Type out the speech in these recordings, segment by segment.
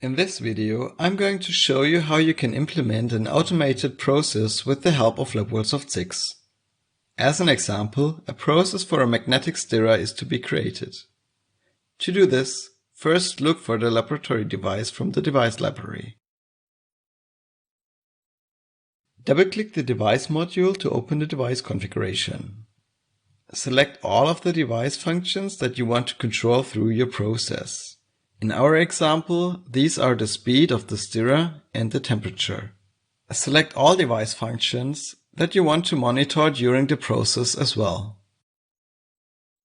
In this video, I'm going to show you how you can implement an automated process with the help of Labworldsoft 6. As an example, a process for a magnetic stirrer is to be created. To do this, first look for the laboratory device from the device library. Double-click the device module to open the device configuration. Select all of the device functions that you want to control through your process. In our example, these are the speed of the stirrer and the temperature. Select all device functions that you want to monitor during the process as well.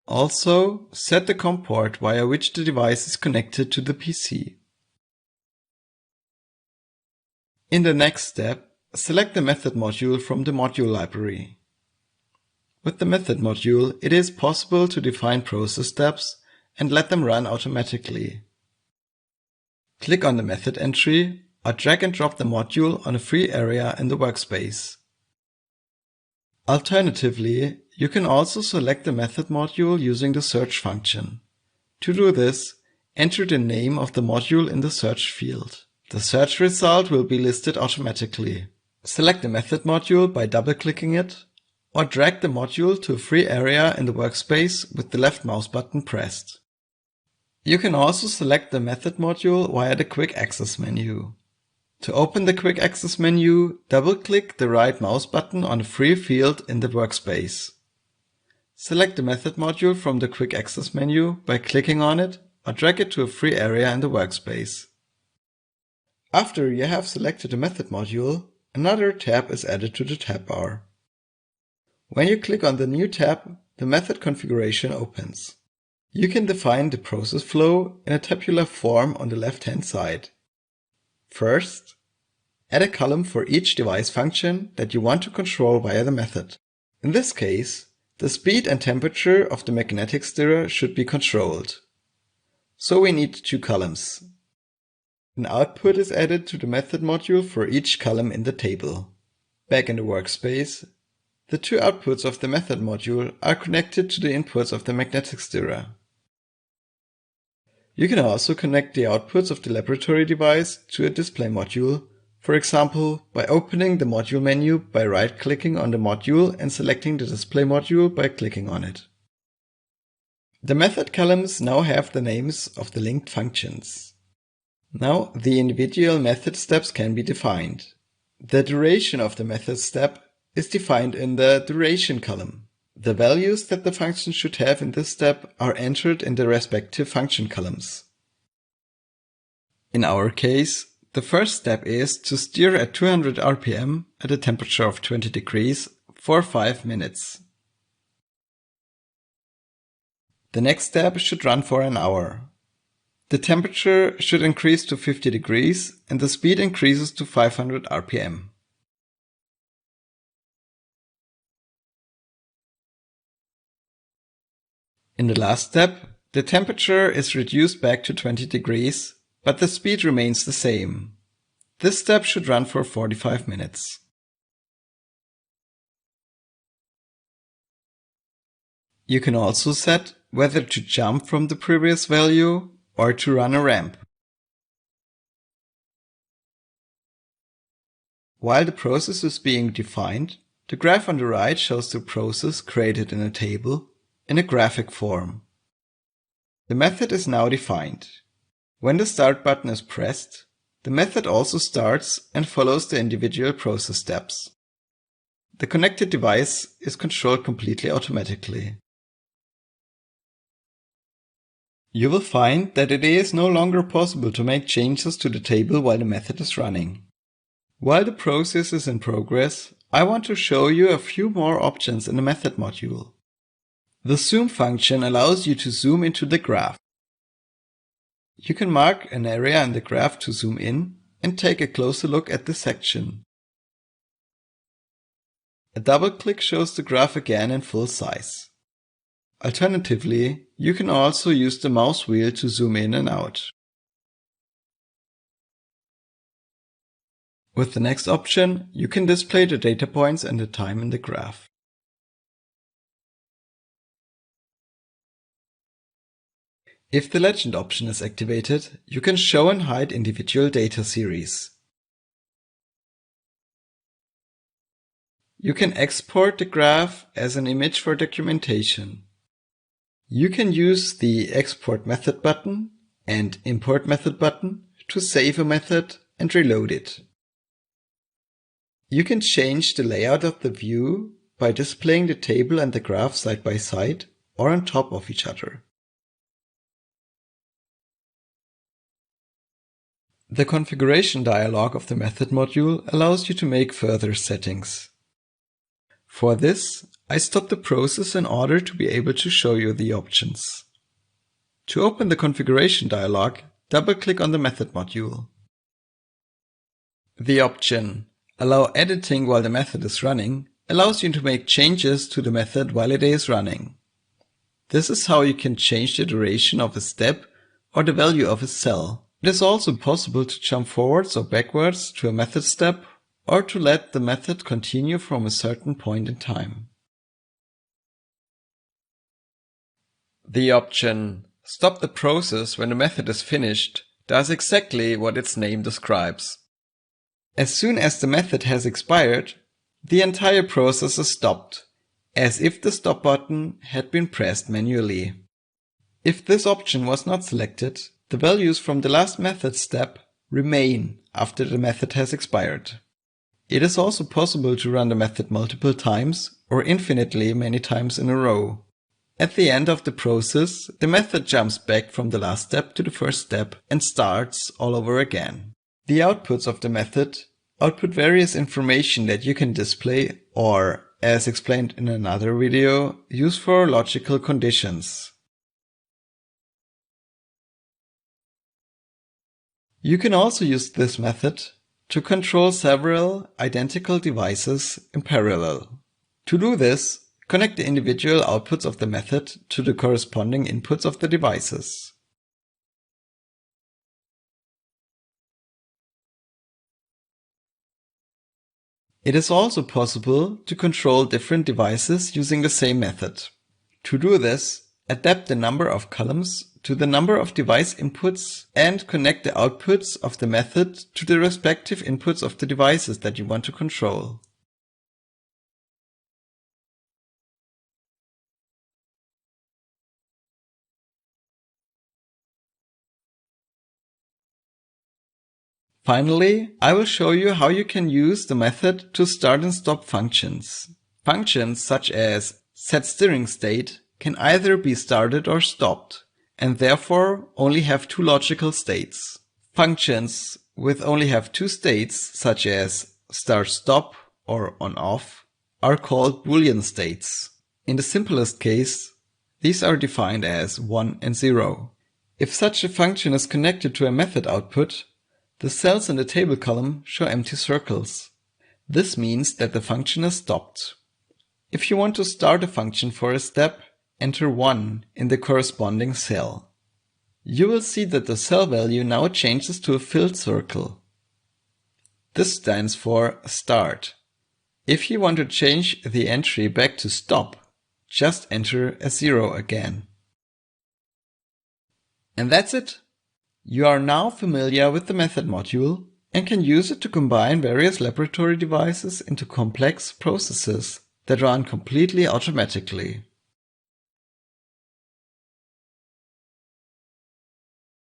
Also, set the COM port via which the device is connected to the PC. In the next step, select the method module from the module library. With the method module, it is possible to define process steps and let them run automatically. Click on the method entry or drag and drop the module on a free area in the workspace. Alternatively, you can also select the method module using the search function. To do this, enter the name of the module in the search field. The search result will be listed automatically. Select the method module by double-clicking it, or drag the module to a free area in the workspace with the left mouse button pressed. You can also select the method module via the Quick Access menu. To open the Quick Access menu, double-click the right mouse button on a free field in the workspace. Select the method module from the Quick Access menu by clicking on it or drag it to a free area in the workspace. After you have selected the method module, another tab is added to the tab bar. When you click on the new tab, the method configuration opens. You can define the process flow in a tabular form on the left-hand side. First, add a column for each device function that you want to control via the method. In this case, the speed and temperature of the magnetic stirrer should be controlled. So we need two columns. An output is added to the method module for each column in the table. Back in the workspace, the two outputs of the method module are connected to the inputs of the magnetic stirrer. You can also connect the outputs of the laboratory device to a display module, for example, by opening the module menu by right-clicking on the module and selecting the display module by clicking on it. The method columns now have the names of the linked functions. Now the individual method steps can be defined. The duration of the method step is defined in the duration column. The values that the function should have in this step are entered in the respective function columns. In our case, the first step is to steer at 200 RPM at a temperature of 20 degrees for 5 minutes. The next step should run for an hour. The temperature should increase to 50 degrees and the speed increases to 500 RPM. In the last step, the temperature is reduced back to 20 degrees, but the speed remains the same. This step should run for 45 minutes. You can also set whether to jump from the previous value or to run a ramp. While the process is being defined, the graph on the right shows the process created in a table in a graphic form. The method is now defined. When the Start button is pressed, the method also starts and follows the individual process steps. The connected device is controlled completely automatically. You will find that it is no longer possible to make changes to the table while the method is running. While the process is in progress, I want to show you a few more options in the method module. The zoom function allows you to zoom into the graph. You can mark an area in the graph to zoom in and take a closer look at the section. A double click shows the graph again in full size. Alternatively, you can also use the mouse wheel to zoom in and out. With the next option, you can display the data points and the time in the graph. If the legend option is activated, you can show and hide individual data series. You can export the graph as an image for documentation. You can use the Export Method button and Import Method button to save a method and reload it. You can change the layout of the view by displaying the table and the graph side by side or on top of each other. The configuration dialog of the method module allows you to make further settings. For this, I stop the process in order to be able to show you the options. To open the configuration dialog, double-click on the method module. The option Allow editing while the method is running allows you to make changes to the method while it is running. This is how you can change the duration of a step or the value of a cell. It is also possible to jump forwards or backwards to a method step or to let the method continue from a certain point in time. The option Stop the process when the method is finished does exactly what its name describes. As soon as the method has expired, the entire process is stopped, as if the stop button had been pressed manually. If this option was not selected, the values from the last method step remain after the method has expired. It is also possible to run the method multiple times or infinitely many times in a row. At the end of the process, the method jumps back from the last step to the first step and starts all over again. The outputs of the method output various information that you can display or, as explained in another video, use for logical conditions. You can also use this method to control several identical devices in parallel. To do this, connect the individual outputs of the method to the corresponding inputs of the devices. It is also possible to control different devices using the same method. To do this, adapt the number of columns to the number of device inputs and connect the outputs of the method to the respective inputs of the devices that you want to control. Finally, I will show you how you can use the method to start and stop functions. Functions such as setSteeringState can either be started or stopped, and therefore only have two logical states. Functions with only have two states, such as start-stop or on-off, are called Boolean states. In the simplest case, these are defined as 1 and 0. If such a function is connected to a method output, the cells in the table column show empty circles. This means that the function is stopped. If you want to start a function for a step, enter 1 in the corresponding cell. You will see that the cell value now changes to a filled circle. This stands for start. If you want to change the entry back to stop, just enter a 0 again. And that's it. You are now familiar with the method module and can use it to combine various laboratory devices into complex processes that run completely automatically.